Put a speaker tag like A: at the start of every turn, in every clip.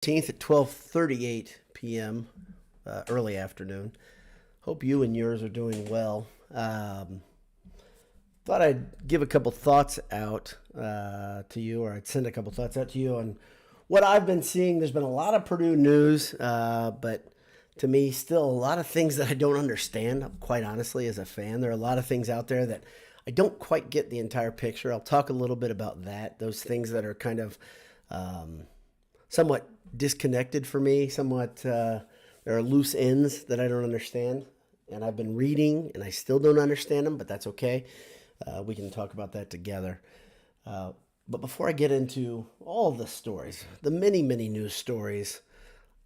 A: 18th at 12:38 p.m. Early afternoon. Hope you and yours are doing well. Thought I'd give a couple thoughts out to you, or I'd send a couple thoughts out to you on what I've been seeing. There's been a lot of Purdue news, but to me, still a lot of things that I don't understand, quite honestly, as a fan. There are a lot of things out there that I don't quite get the entire picture. I'll talk a little bit about that, those things that are kind of somewhat disconnected for me, somewhat there are loose ends that I don't understand. And I've been reading, and I still don't understand them, but that's okay. We can talk about that together. But before I get into all the stories, the many, many news stories,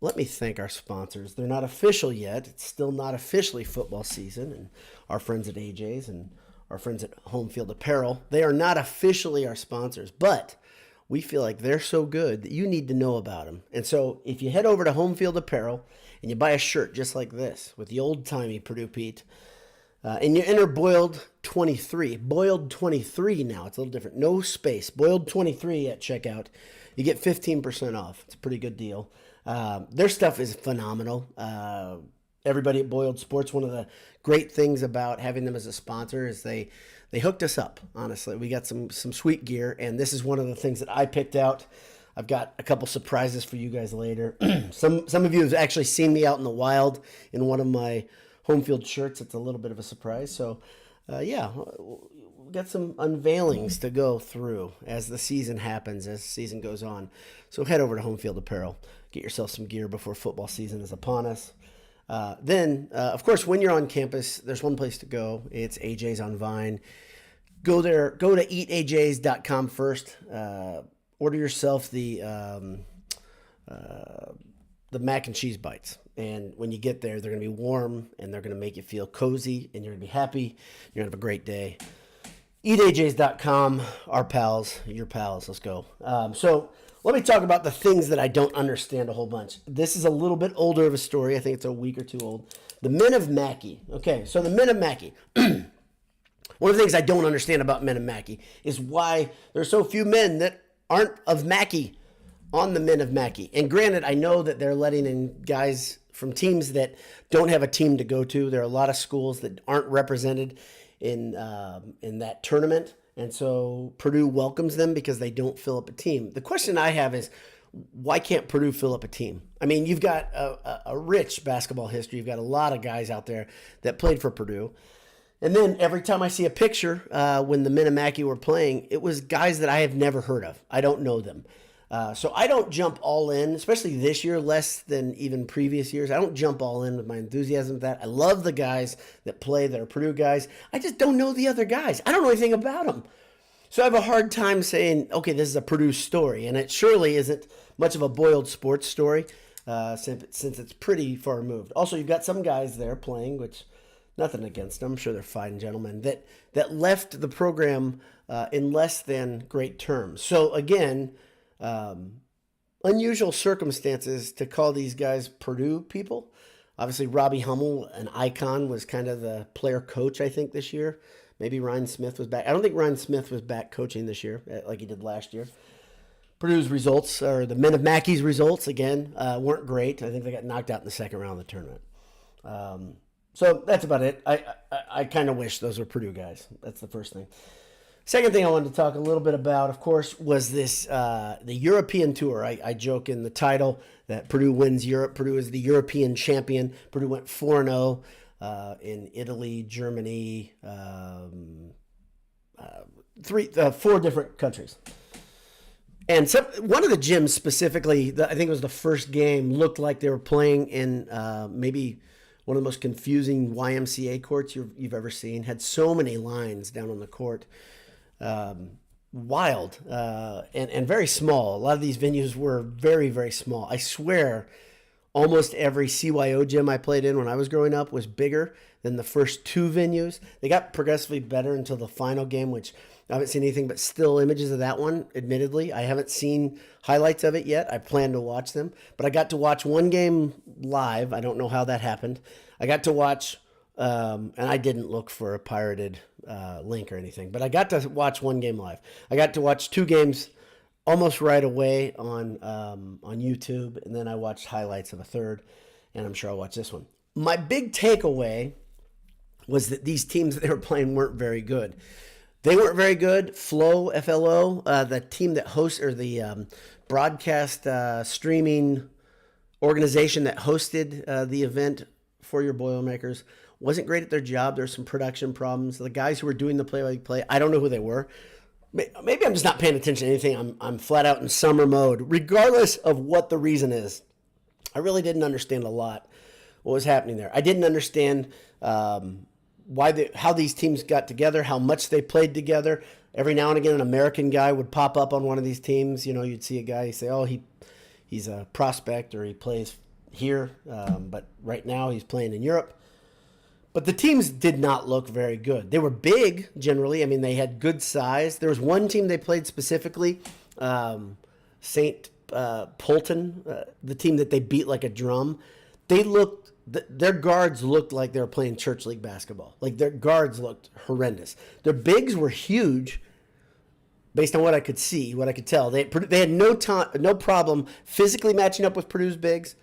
A: let me thank our sponsors. They're not official yet. It's still not officially football season. And our friends at AJ's and our friends at Home Field Apparel, they are not officially our sponsors, but we feel like they're so good that you need to know about them. And so if you head over to Home Field Apparel and you buy a shirt just like this with the old-timey Purdue Pete, and you enter Boiled 23. Boiled 23 now. It's a little different. No space. Boiled 23 at checkout. You get 15% off. It's a pretty good deal. Their stuff is phenomenal. Everybody at Boiled Sports, one of the great things about having them as a sponsor is they hooked us up, honestly. We got some sweet gear, and this is one of the things that I picked out. I've got a couple surprises for you guys later. Some of you have actually seen me out in the wild in one of my home field shirts. It's a little bit of a surprise. So, yeah, we've got some unveilings to go through as the season happens, as the season goes on. So head over to Home Field Apparel. Get yourself some gear before football season is upon us. Then, of course, when you're on campus, there's one place to go. It's AJ's on Vine. Go there. Go to eatajs.com first. Order yourself the mac and cheese bites. And when you get there, they're going to be warm, and they're going to make you feel cozy, and you're going to be happy. You're going to have a great day. eatajs.com, our pals, your pals. Let's go. So let me talk about the things that I don't understand a whole bunch. This is a little bit older of a story. I think it's a week or two old. The men of Mackey. Okay, so the men of Mackey. One of the things I don't understand about men of Mackey is why there's so few men that aren't of Mackey on the men of Mackey. And granted, I know that they're letting in guys from teams that don't have a team to go to. There are a lot of schools that aren't represented in that tournament. And so Purdue welcomes them because they don't fill up a team. The question I have is, why can't Purdue fill up a team? I mean, you've got a rich basketball history. You've got a lot of guys out there that played for Purdue. And then every time I see a picture when the men of Mackey were playing, it was guys that I have never heard of. I don't know them. So I don't jump all in, especially this year, less than even previous years. I don't jump all in with my enthusiasm for that. I love the guys that play, that are Purdue guys. I just don't know the other guys. I don't know anything about them. So I have a hard time saying, okay, this is a Purdue story. And it surely isn't much of a Boiled Sports story since it's pretty far removed. Also, you've got some guys there playing, which nothing against them. I'm sure they're fine gentlemen, that left the program in less than great terms. So again, unusual circumstances to call these guys Purdue people. Obviously, Robbie Hummel, an icon, was kind of the player coach, I think, this year. Maybe Ryan Smith was back. I don't think Ryan Smith was back coaching this year like he did last year. Purdue's results, or the men of Mackey's results, again, weren't great. I think they got knocked out in the second round of the tournament. So that's about it. I kind of wish those were Purdue guys. That's the first thing. Second thing I wanted to talk a little bit about, of course, was this the European tour. I joke in the title that Purdue wins Europe. Purdue is the European champion. Purdue went 4-0 in Italy, Germany, 4 different countries. And one of the gyms specifically, I think it was the first game, looked like they were playing in maybe one of the most confusing YMCA courts you've ever seen. Had so many lines down on the court. Wild and very small. A lot of these venues were very, very small. I swear almost every CYO gym I played in when I was growing up was bigger than the first 2 venues. They got progressively better until the final game, which I haven't seen anything but still images of that one, admittedly. I haven't seen highlights of it yet. I plan to watch them. But I got to watch one game live. I don't know how that happened. I got to watch, and I didn't look for a pirated link or anything, but I got to watch one game live. I got to watch 2 games almost right away on YouTube, and then I watched highlights of a third, and I'm sure I'll watch this one. My big takeaway was that these teams that they were playing weren't very good. They weren't very good. FLO, the team that hosts, or the broadcast streaming organization that hosted the event for your Boilermakers, wasn't great at their job. There's some production problems. The guys who were doing the play-by-play, I don't know who they were. Maybe I'm just not paying attention to anything. I'm flat out in summer mode. Regardless of what the reason is, I really didn't understand a lot what was happening there. I didn't understand how these teams got together, how much they played together. Every now and again, an American guy would pop up on one of these teams. You'd see a guy say, "Oh, he's a prospect," or he plays here, but right now he's playing in Europe. But the teams did not look very good. They were big, generally. I mean, they had good size. There was one team they played specifically, St. Polton, the team that they beat like a drum. Their guards looked like they were playing church league basketball. Like, their guards looked horrendous. Their bigs were huge, based on what I could see, what I could tell. They had no problem physically matching up with Purdue's bigs,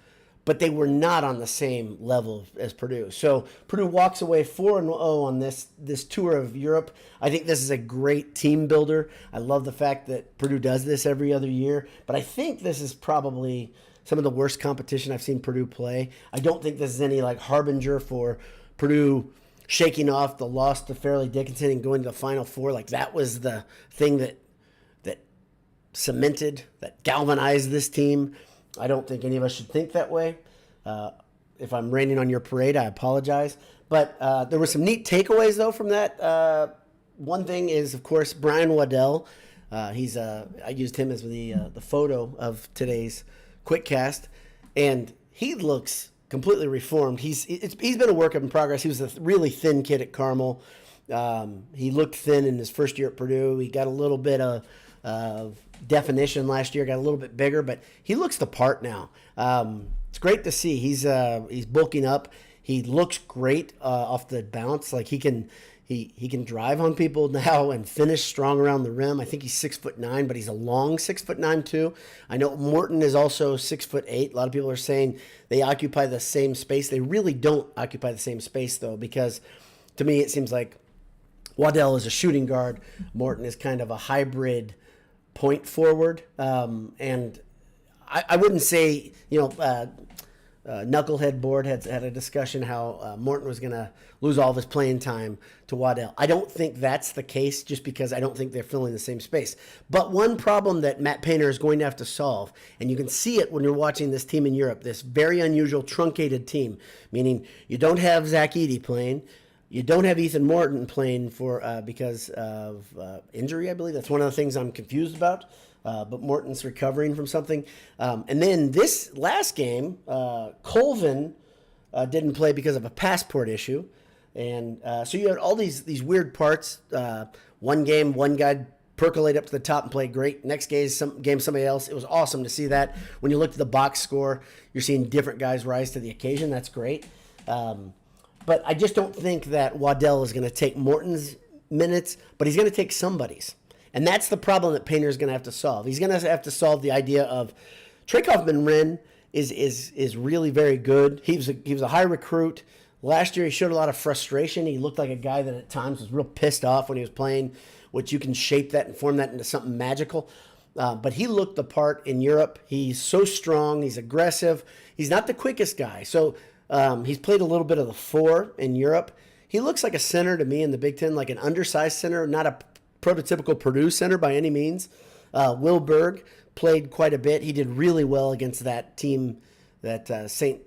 A: but they were not on the same level as Purdue. So Purdue walks away 4-0 on this tour of Europe. I think this is a great team builder. I love the fact that Purdue does this every other year, but I think this is probably some of the worst competition I've seen Purdue play. I don't think this is any like harbinger for Purdue shaking off the loss to Fairleigh Dickinson and going to the Final Four. Like, that was the thing that cemented, that galvanized this team. I don't think any of us should think that way. If I'm raining on your parade, I apologize. But there were some neat takeaways, though, from that. One thing is, of course, Brian Waddell. I used him as the photo of today's QuickCast, and he looks completely reformed. He's been a work in progress. He was a really thin kid at Carmel. He looked thin in his first year at Purdue. He got a little bit of definition last year, got a little bit bigger, but he looks the part now. It's great to see. He's bulking up. He looks great off the bounce. Like, he can drive on people now and finish strong around the rim. I think he's 6'9", but he's a long 6'9" too. I know Morton is also 6'8". A lot of people are saying they occupy the same space. They really don't occupy the same space, though, because to me it seems like Waddell is a shooting guard. Morton is kind of a hybrid point forward. And I wouldn't say, Knucklehead Board had a discussion how Morton was going to lose all of his playing time to Waddell. I don't think that's the case, just because I don't think they're filling the same space. But one problem that Matt Painter is going to have to solve, and you can see it when you're watching this team in Europe, this very unusual truncated team, meaning you don't have Zach Edey playing, you don't have Ethan Morton playing because of injury, I believe. That's one of the things I'm confused about. But Morton's recovering from something. And then this last game, Colvin didn't play because of a passport issue. And so you had all these weird parts. One game, one guy percolate up to the top and play great. Next game, somebody else. It was awesome to see that. When you look at the box score, you're seeing different guys rise to the occasion. That's great. But I just don't think that Waddell is going to take Morton's minutes, but he's going to take somebody's. And that's the problem that Painter's going to have to solve. He's going to have to solve the idea of Trey Kaufman-Renn is really very good. He was a high recruit. Last year he showed a lot of frustration. He looked like a guy that at times was real pissed off when he was playing, which you can shape that and form that into something magical. But he looked the part in Europe. He's so strong. He's aggressive. He's not the quickest guy. So he's played a little bit of the 4 in Europe. He looks like a center to me in the Big Ten, like an undersized center, not a prototypical Purdue center by any means. Will Berg played quite a bit. He did really well against that team, that St.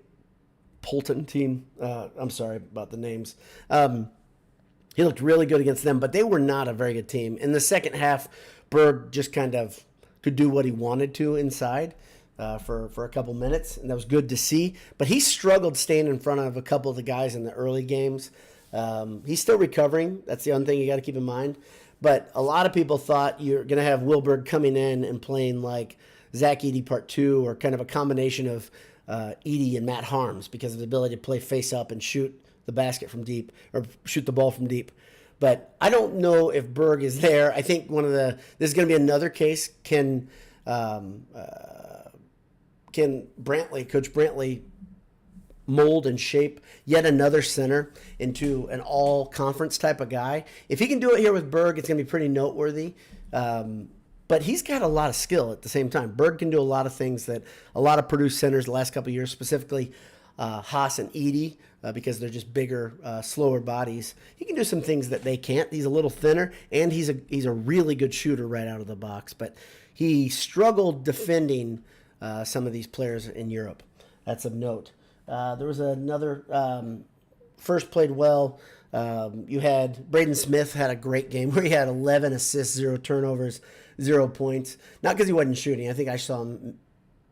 A: Polton team. I'm sorry about the names. He looked really good against them, but they were not a very good team. In the second half, Berg just kind of could do what he wanted to inside for a couple minutes, and that was good to see. But he struggled staying in front of a couple of the guys in the early games. He's still recovering. That's the other thing you got to keep in mind. But a lot of people thought you're going to have Wilberg coming in and playing like Zach Edey Part 2, or kind of a combination of Edey and Matt Harms, because of the ability to play face up and shoot the basket from deep, or shoot the ball from deep. But I don't know if Berg is there. I think this is going to be another case. Can Coach Brantley mold and shape yet another center into an all-conference type of guy? If he can do it here with Berg, it's going to be pretty noteworthy. But he's got a lot of skill at the same time. Berg can do a lot of things that a lot of Purdue centers the last couple of years, specifically Haas and Keady, because they're just bigger, slower bodies. He can do some things that they can't. He's a little thinner, and he's a really good shooter right out of the box. But he struggled defending some of these players in Europe. That's of note. There was another first played well. You had Braden Smith had a great game where he had 11 assists, 0 turnovers, 0 points. Not because he wasn't shooting. I think I saw him.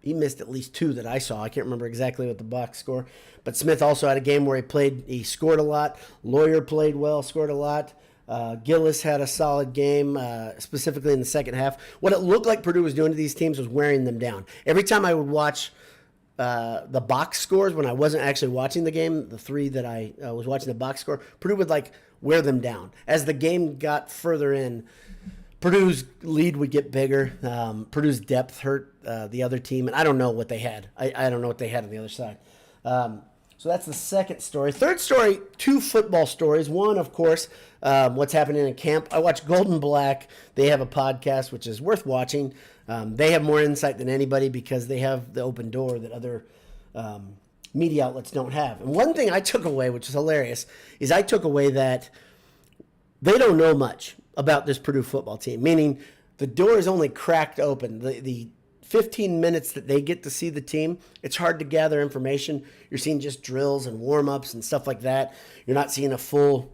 A: He missed at least 2 that I saw. I can't remember exactly what the box score. But Smith also had a game where he scored a lot. Lawyer played well, scored a lot. Gillis had a solid game, specifically in the second half. What it looked like Purdue was doing to these teams was wearing them down. Every time I would watch the box scores when I wasn't actually watching the game, the 3 that I was watching the box score, Purdue would wear them down. As the game got further in, Purdue's lead would get bigger. Purdue's depth hurt the other team, and I don't know what they had. I don't know what they had on the other side. So that's the second story. Third story, 2 football stories. One, of course, what's happening in camp. I watch Golden Black. They have a podcast, which is worth watching. They have more insight than anybody because they have the open door that other media outlets don't have. And one thing I took away, which is hilarious, is I took away that they don't know much about this Purdue football team, meaning the door is only cracked open. The 15 minutes that they get to see the team, it's hard to gather information. You're seeing just drills and warm-ups and stuff like that. You're not seeing a full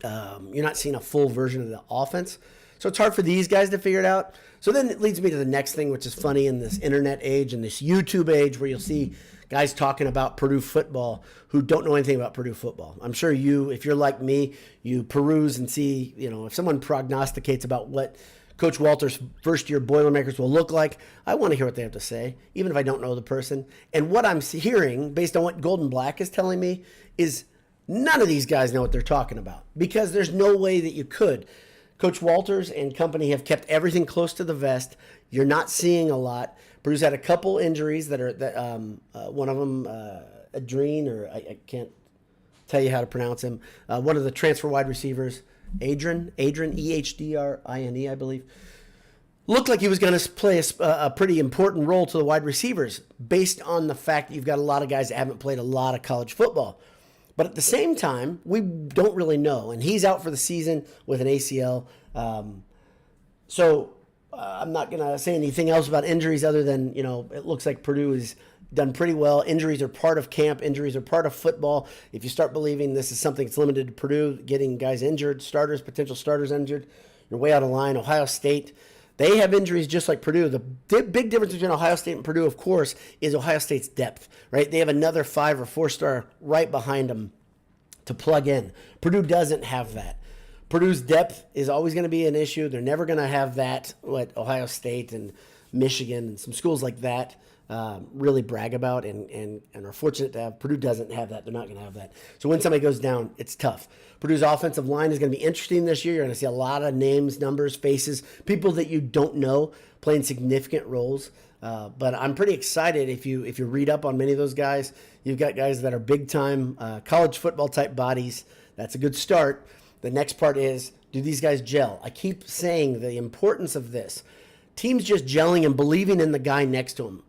A: version of the offense. So it's hard for these guys to figure it out. So then it leads me to the next thing, which is funny in this internet age and this YouTube age where you'll see guys talking about Purdue football who don't know anything about Purdue football. I'm sure if you're like me, you peruse and see, if someone prognosticates about what Coach Walter's first-year Boilermakers will look like, I want to hear what they have to say, even if I don't know the person. And what I'm hearing, based on what Golden Black is telling me, is none of these guys know what they're talking about because there's no way that you could. Coach Walters and company have kept everything close to the vest. You're not seeing a lot. Purdue's had a couple injuries that one of them, Aiden, or I can't tell you how to pronounce him. One of the transfer wide receivers, Aiden, Ehdrine, I believe, looked like he was going to play a pretty important role to the wide receivers based on the fact that you've got a lot of guys that haven't played a lot of college football. But at the same time, we don't really know. And he's out for the season with an ACL. So I'm not going to say anything else about injuries other than, it looks like Purdue has done pretty well. Injuries are part of camp. Injuries are part of football. If you start believing this is something that's limited to Purdue, getting guys injured, potential starters injured, you're way out of line. Ohio State, they have injuries just like Purdue. The big difference between Ohio State and Purdue, of course, is Ohio State's depth, right? They have another 5 or 4-star right behind them to plug in. Purdue doesn't have that. Purdue's depth is always going to be an issue. They're never going to have that, what Ohio State and Michigan and some schools like that really brag about and are fortunate to have. Purdue doesn't have that. They're not going to have that. So when somebody goes down, it's tough. Purdue's offensive line is going to be interesting this year. You're going to see a lot of names, numbers, faces, people that you don't know playing significant roles. But I'm pretty excited if you read up on many of those guys. You've got guys that are big-time college football type bodies. That's a good start. The next part is, do these guys gel? I keep saying the importance of this. Teams just gelling and believing in the guy next to him.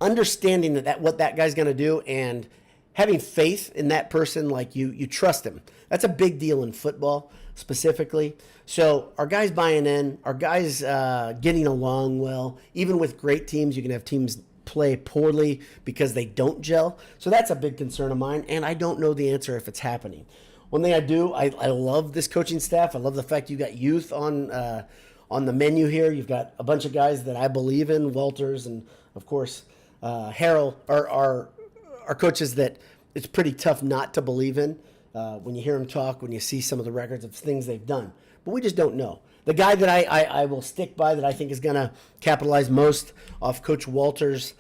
A: Understanding that what that guy's going to do and having faith in that person, like you trust him. That's a big deal in football specifically. So our guys buying in, our guys getting along well. Even with great teams, you can have teams play poorly because they don't gel. So that's a big concern of mine, and I don't know the answer if it's happening. One thing I do, I love this coaching staff. I love the fact you got youth on the menu here. You've got a bunch of guys that I believe in, Walters and, of course, Harrell are coaches that it's pretty tough not to believe in when you hear them talk, when you see some of the records of things they've done. But we just don't know. The guy that I will stick by that I think is going to capitalize most off Coach Walters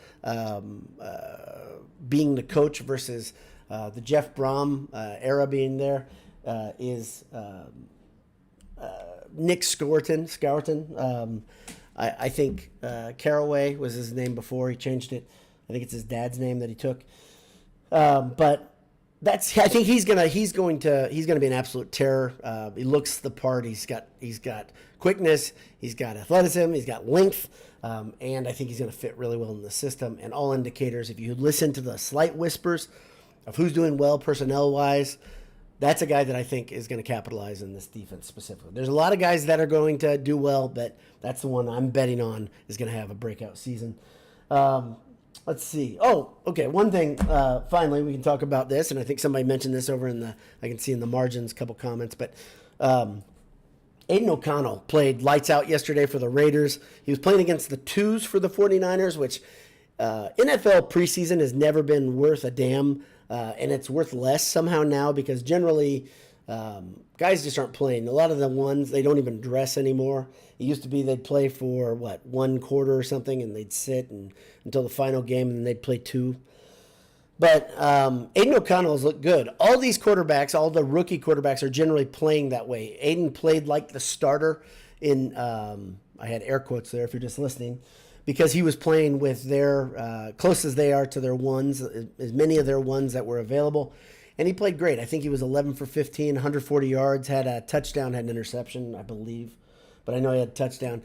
A: being the coach versus the Jeff Brom era being there is Nick Scourton. I think Caraway was his name before he changed it. I think it's his dad's name that he took. But I think he's gonna be an absolute terror. He looks the part. He's got quickness. He's got athleticism. He's got length. And I think he's gonna fit really well in the system. And all indicators, if you listen to the slight whispers of who's doing well personnel wise, that's a guy that I think is going to capitalize in this defense specifically. There's a lot of guys that are going to do well, but that's the one I'm betting on is going to have a breakout season. Let's see. Oh, okay. One thing, finally, we can talk about this, and I think somebody mentioned this over I can see in the margins, a couple comments, but Aiden O'Connell played lights out yesterday for the Raiders. He was playing against the twos for the 49ers, which NFL preseason has never been worth a damn. And it's worth less somehow now because generally guys just aren't playing. A lot of the ones, they don't even dress anymore. It used to be they'd play for, 1 quarter or something, and they'd sit until the final game, and then they'd play 2. But Aiden O'Connell's looked good. All these quarterbacks, all the rookie quarterbacks are generally playing that way. Aiden played like the starter in, I had air quotes there if you're just listening, because he was playing with their, close as they are to their ones, as many of their ones that were available. And he played great. I think he was 11 for 15, 140 yards, had a touchdown, had an interception, I believe. But I know he had a touchdown.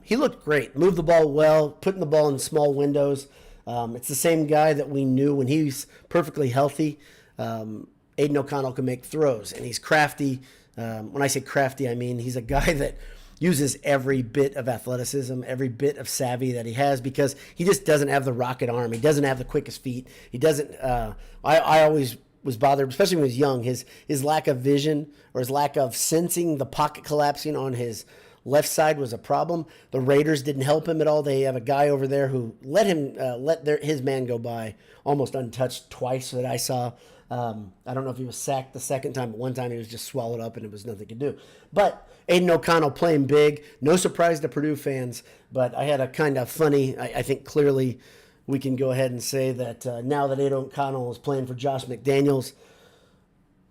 A: He looked great. Moved the ball well, putting the ball in small windows. It's the same guy that we knew when he's perfectly healthy. Aiden O'Connell can make throws, and he's crafty. When I say crafty, I mean he's a guy that uses every bit of athleticism, every bit of savvy that he has because he just doesn't have the rocket arm. He doesn't have the quickest feet. He doesn't I always was bothered, especially when he was young, his lack of vision or his lack of sensing the pocket collapsing on his left side was a problem. The Raiders didn't help him at all. They have a guy over there who let his man go by almost untouched twice that I saw. I don't know if he was sacked the second time, but one time he was just swallowed up and it was nothing to do. But Aiden O'Connell playing big. No surprise to Purdue fans, but I had a kind of funny, I think clearly we can go ahead and say that now that Aiden O'Connell is playing for Josh McDaniels,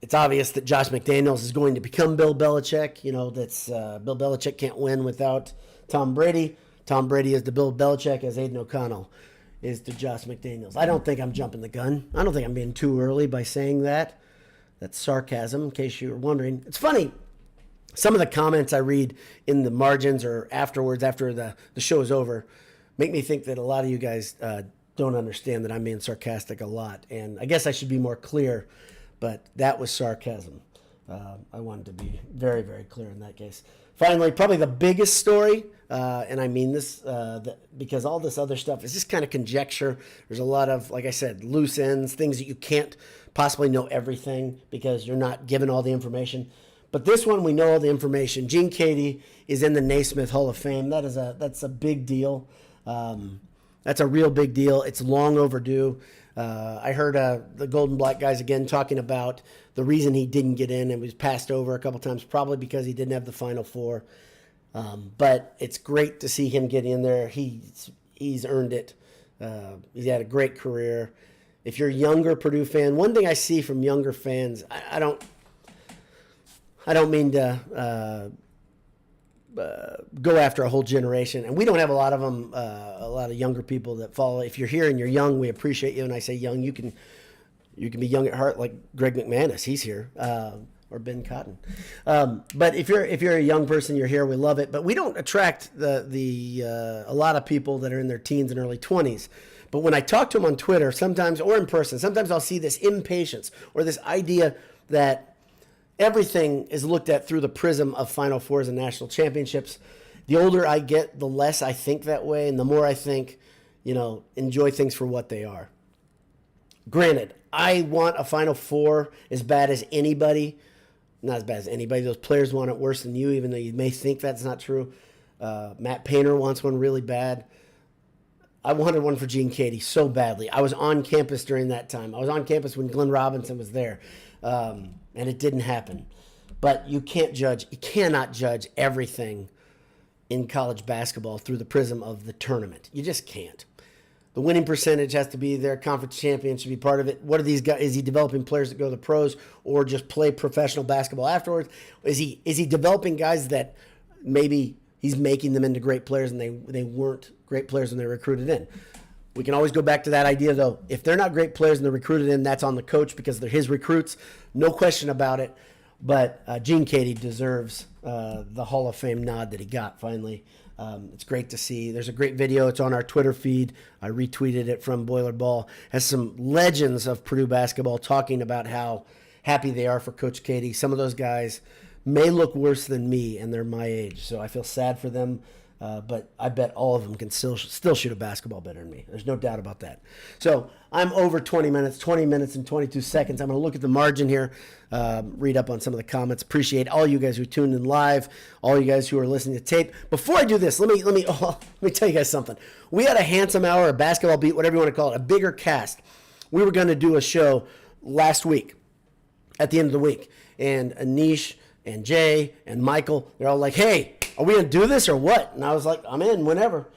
A: it's obvious that Josh McDaniels is going to become Bill Belichick. You know, that's Bill Belichick can't win without Tom Brady. Tom Brady is to Bill Belichick as Aiden O'Connell is to Josh McDaniels. I don't think I'm jumping the gun. I don't think I'm being too early by saying that. That's sarcasm, in case you were wondering. It's funny. Some of the comments I read in the margins or afterwards, after the show is over, make me think that a lot of you guys don't understand that I'm being sarcastic a lot. And I guess I should be more clear, but that was sarcasm. I wanted to be very, very clear in that case. Finally, probably the biggest story, and I mean this because all this other stuff is just kind of conjecture. There's a lot of, like I said, loose ends, things that you can't possibly know everything because you're not given all the information. But this one, we know all the information. Keady is in the Naismith Hall of Fame. That's a big deal. That's a real big deal. It's long overdue. I heard the Golden Black guys again talking about the reason he didn't get in and was passed over a couple times, probably because he didn't have the Final Four. But it's great to see him get in there. He's earned it. He's had a great career. If you're a younger Purdue fan, one thing I see from younger fans, I don't mean to go after a whole generation, and we don't have a lot of them, a lot of younger people that follow. If you're here and you're young, we appreciate you. And I say young, you can be young at heart, like Greg McManus. He's here, or Ben Cotton. But if you're a young person, you're here. We love it. But we don't attract a lot of people that are in their teens and early 20s. But when I talk to them on Twitter, sometimes or in person, sometimes I'll see this impatience or this idea that everything is looked at through the prism of Final Fours and national championships. The older I get, the less I think that way, and the more I think, enjoy things for what they are. Granted, I want a Final Four as bad as anybody. Not as bad as anybody. Those players want it worse than you, even though you may think that's not true. Matt Painter wants one really bad. I wanted one for Gene Keady so badly. I was on campus during that time. I was on campus when Glenn Robinson was there. And it didn't happen. But you cannot judge everything in college basketball through the prism of the tournament. You just can't. The winning percentage has to be there. Conference champion should be part of it. What are these guys? Is he developing players that go to the pros or just play professional basketball afterwards? Is he developing guys that maybe he's making them into great players and they weren't great players when they were recruited in? We can always go back to that idea, though. If they're not great players and they're recruited in, that's on the coach because they're his recruits. No question about it. But Gene Keady deserves the Hall of Fame nod that he got finally. It's great to see. There's a great video. It's on our Twitter feed. I retweeted it from Boiler Ball. Has some legends of Purdue basketball talking about how happy they are for Coach Keady. Some of those guys may look worse than me, and they're my age. So I feel sad for them. But I bet all of them can still shoot a basketball better than me. There's no doubt about that. So I'm over 20 minutes and 22 seconds. I'm going to look at the margin here, read up on some of the comments. Appreciate all you guys who tuned in live, all you guys who are listening to tape. Before I do this, let me tell you guys something. We had a handsome hour, a basketball beat, whatever you want to call it, a bigger cast. We were going to do a show last week, at the end of the week, and Anish and Jay and Michael, they're all like, hey, are we going to do this or what? And I was like, I'm in whenever.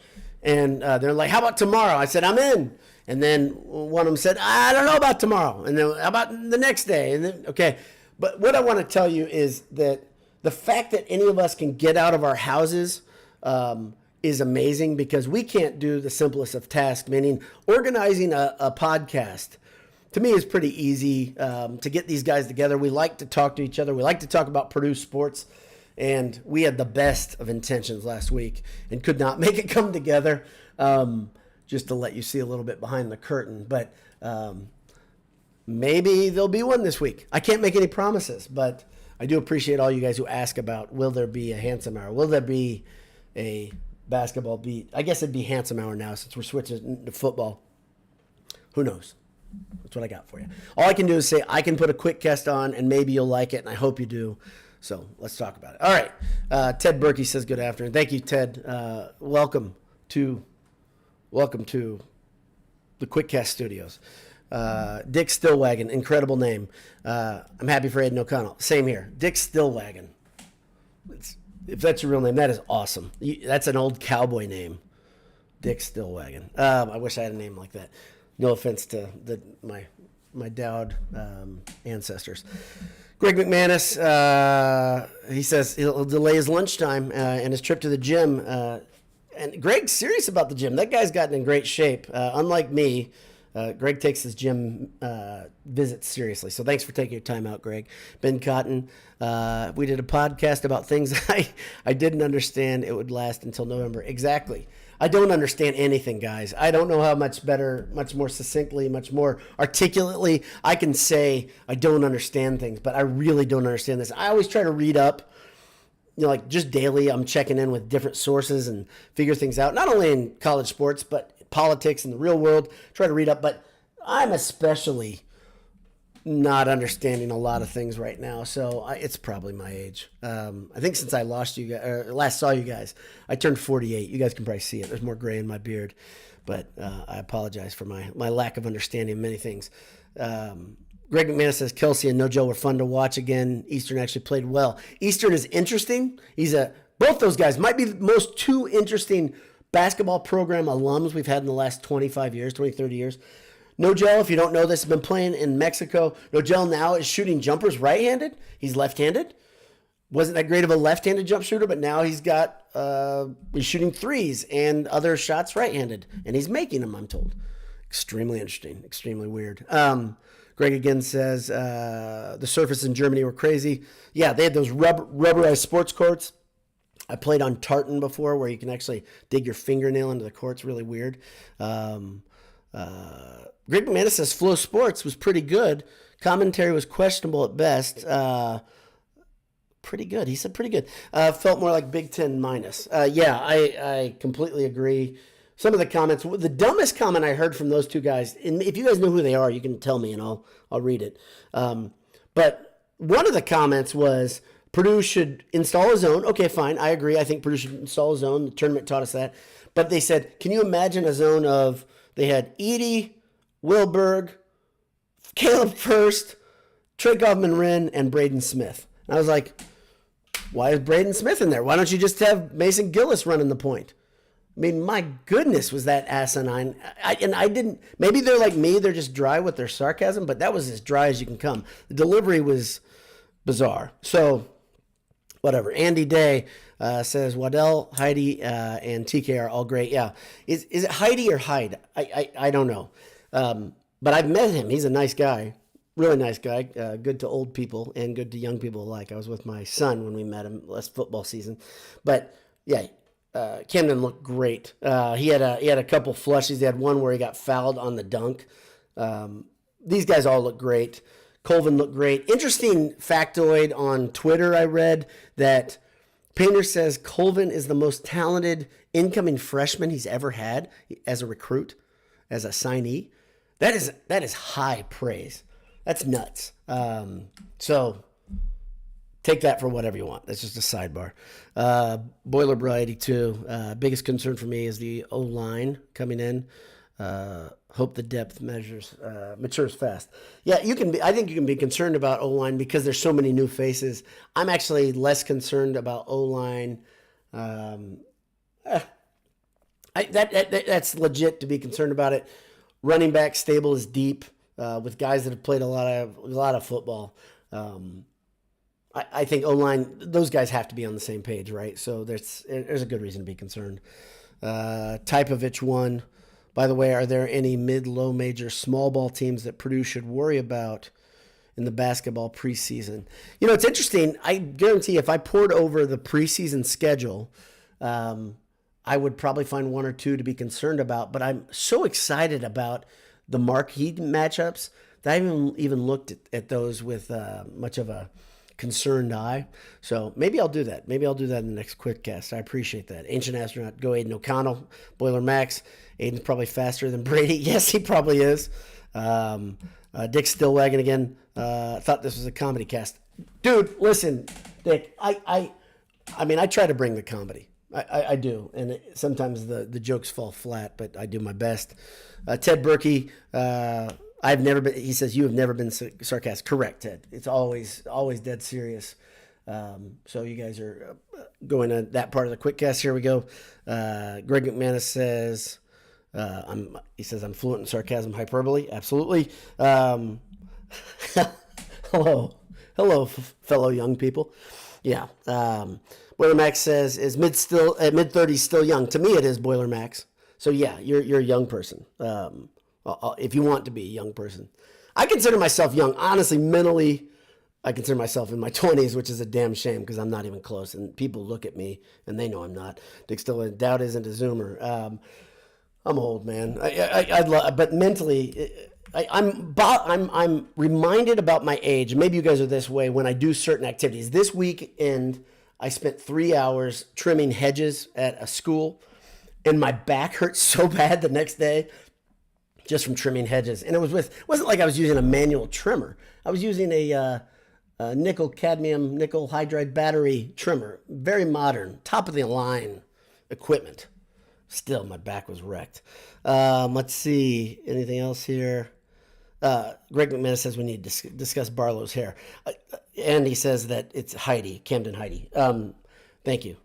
A: And they're like, how about tomorrow? I said, I'm in. And then one of them said, I don't know about tomorrow. And then how about the next day? And then, okay. But what I want to tell you is that the fact that any of us can get out of our houses is amazing because we can't do the simplest of tasks, meaning organizing a podcast. To me, is pretty easy to get these guys together. We like to talk to each other. We like to talk about Purdue sports. And we had the best of intentions last week and could not make it come together, just to let you see a little bit behind the curtain. But maybe there'll be one this week. I can't make any promises, but I do appreciate all you guys who ask about, will there be a handsome hour? Will there be a basketball beat? I guess it'd be handsome hour now since we're switching to football. Who knows? That's what I got for you. All I can do is say I can put a quick cast on, and maybe you'll like it, and I hope you do. So let's talk about it. All right. Ted Berkey says good afternoon. Thank you, Ted. Welcome to the QuickCast Studios. Dick Stillwagon, incredible name. I'm happy for Aiden O'Connell. Same here. Dick Stillwagon. If that's your real name, that is awesome. That's an old cowboy name. Dick Stillwagon. I wish I had a name like that. No offense to my Dowd ancestors. Greg McManus, he says he'll delay his lunchtime and his trip to the gym. And Greg's serious about the gym. That guy's gotten in great shape. Unlike me, Greg takes his gym visits seriously. So thanks for taking your time out, Greg. Ben Cotton, we did a podcast about things I didn't understand. It would last until November. Exactly. I don't understand anything, guys. I don't know how much better, much more succinctly, much more articulately I can say I don't understand things, but I really don't understand this. I always try to read up, like just daily. I'm checking in with different sources and figure things out, not only in college sports, but politics and the real world. Try to read up, but I'm especially not understanding a lot of things right now, so it's probably my age. I think since I last saw you guys, I turned 48. You guys can probably see it. There's more gray in my beard, but I apologize for my lack of understanding of many things. Greg McManus says Kelsey and NoJo were fun to watch again. Eastern actually played well. Eastern is interesting. Both those guys might be the most two interesting basketball program alums we've had in the last 25 years, 20, 30 years. NoJo, if you don't know this, has been playing in Mexico. NoJo now is shooting jumpers right-handed. He's left-handed. Wasn't that great of a left-handed jump shooter, but now he's shooting threes and other shots right-handed, and he's making them, I'm told. Extremely interesting, extremely weird. Greg again says the surface in Germany were crazy. Yeah, they had those rubberized sports courts. I played on tartan before where you can actually dig your fingernail into the court. It's really weird. Greg McManus says Flow Sports was pretty good. Commentary was questionable at best. Pretty good. He said pretty good. Felt more like Big Ten minus. Yeah, I completely agree. Some of the comments, the dumbest comment I heard from those two guys, and if you guys know who they are, you can tell me and I'll read it. But one of the comments was Purdue should install a zone. Okay, fine. I agree. I think Purdue should install a zone. The tournament taught us that. But they said, can you imagine a zone of, they had Edie, Wilberg, Caleb First, Trey Goffman-Wren, and Braden Smith. And I was like, why is Braden Smith in there? Why don't you just have Mason Gillis running the point? I mean, my goodness, was that asinine. I didn't, maybe they're like me, they're just dry with their sarcasm, but that was as dry as you can come. The delivery was bizarre. So, whatever. Andy Day says, Waddell, Heidi, and TK are all great. Yeah. Is it Heidi or Hyde? I don't know. But I've met him. He's a nice guy. Really nice guy. Good to old people and good to young people alike. I was with my son when we met him last football season. But, yeah. Camden looked great. He had a couple flushes. He had one where he got fouled on the dunk. These guys all look great. Colvin looked great. Interesting factoid on Twitter I read that Painter says Colvin is the most talented incoming freshman he's ever had as a recruit, as a signee. That is high praise. That's nuts. So take that for whatever you want. That's just a sidebar. Boiler Bro 82. Biggest concern for me is the O-line coming in. Hope the depth matures fast. Yeah, I think you can be concerned about O-line because there's so many new faces. I'm actually less concerned about O-line. That's legit to be concerned about it. Running back stable is deep with guys that have played a lot of football. I think O-line, those guys have to be on the same page, right? So there's a good reason to be concerned. Typovich 1. By the way, are there any mid-low major small ball teams that Purdue should worry about in the basketball preseason? You know, it's interesting. I guarantee if I poured over the preseason schedule, I would probably find one or two to be concerned about. But I'm so excited about the marquee matchups that I haven't even looked at those with much of a concerned eye. So maybe I'll do that. Maybe I'll do that in the next quick cast. I appreciate that. Ancient Astronaut, go Aiden O'Connell. Boiler Max, Aiden's probably faster than Brady. Yes, he probably is. Dick Stillwagon again. Thought this was a comedy cast. Dude, listen, Dick, I mean, I try to bring the comedy. I do. And sometimes the jokes fall flat, but I do my best. Ted Berkey, I've never been, he says, you have never been sarcastic. Correct, Ted. It's always dead serious. So you guys are going to that part of the quick cast. Here we go. Greg McManus says, he says, I'm fluent in sarcasm, hyperbole. Absolutely. Hello, fellow young people. Yeah. Boiler Max says, is mid 30s still young? To me, it is, Boiler Max. So yeah, you're a young person. If you want to be a young person. I consider myself young. Honestly, mentally, I consider myself in my 20s, which is a damn shame because I'm not even close. And people look at me, and they know I'm not. Dick still doubt isn't a Zoomer. I'm old, man. But mentally, I'm reminded about my age. Maybe you guys are this way when I do certain activities. This weekend, I spent 3 hours trimming hedges at a school, and my back hurt so bad the next day just from trimming hedges. And it wasn't like I was using a manual trimmer. I was using a nickel hydride battery trimmer. Very modern, top of the line equipment. Still, my back was wrecked. Let's see. Anything else here? Greg McManus says we need to discuss Barlow's hair. And he says that it's Camden Heidi. Thank you.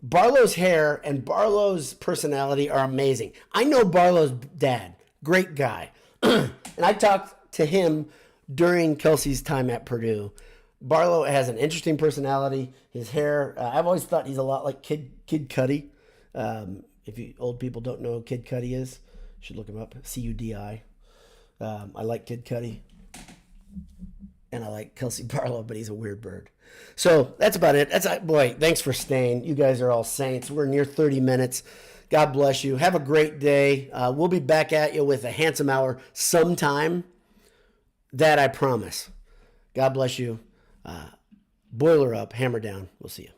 A: Barlow's hair and Barlow's personality are amazing. I know Barlow's dad, great guy. And I talked to him during Kelsey's time at Purdue. Barlow has an interesting personality. His hair, I've always thought he's a lot like Kid Cudi. If you old people don't know who Kid Cudi is, you should look him up. Cudi. I like Kid Cudi. And I like Kelsey Barlow, but he's a weird bird. So that's about it. Boy, thanks for staying. You guys are all saints. We're near 30 minutes. God bless you. Have a great day. We'll be back at you with a handsome hour sometime. That I promise. God bless you. Boiler up, hammer down. We'll see you.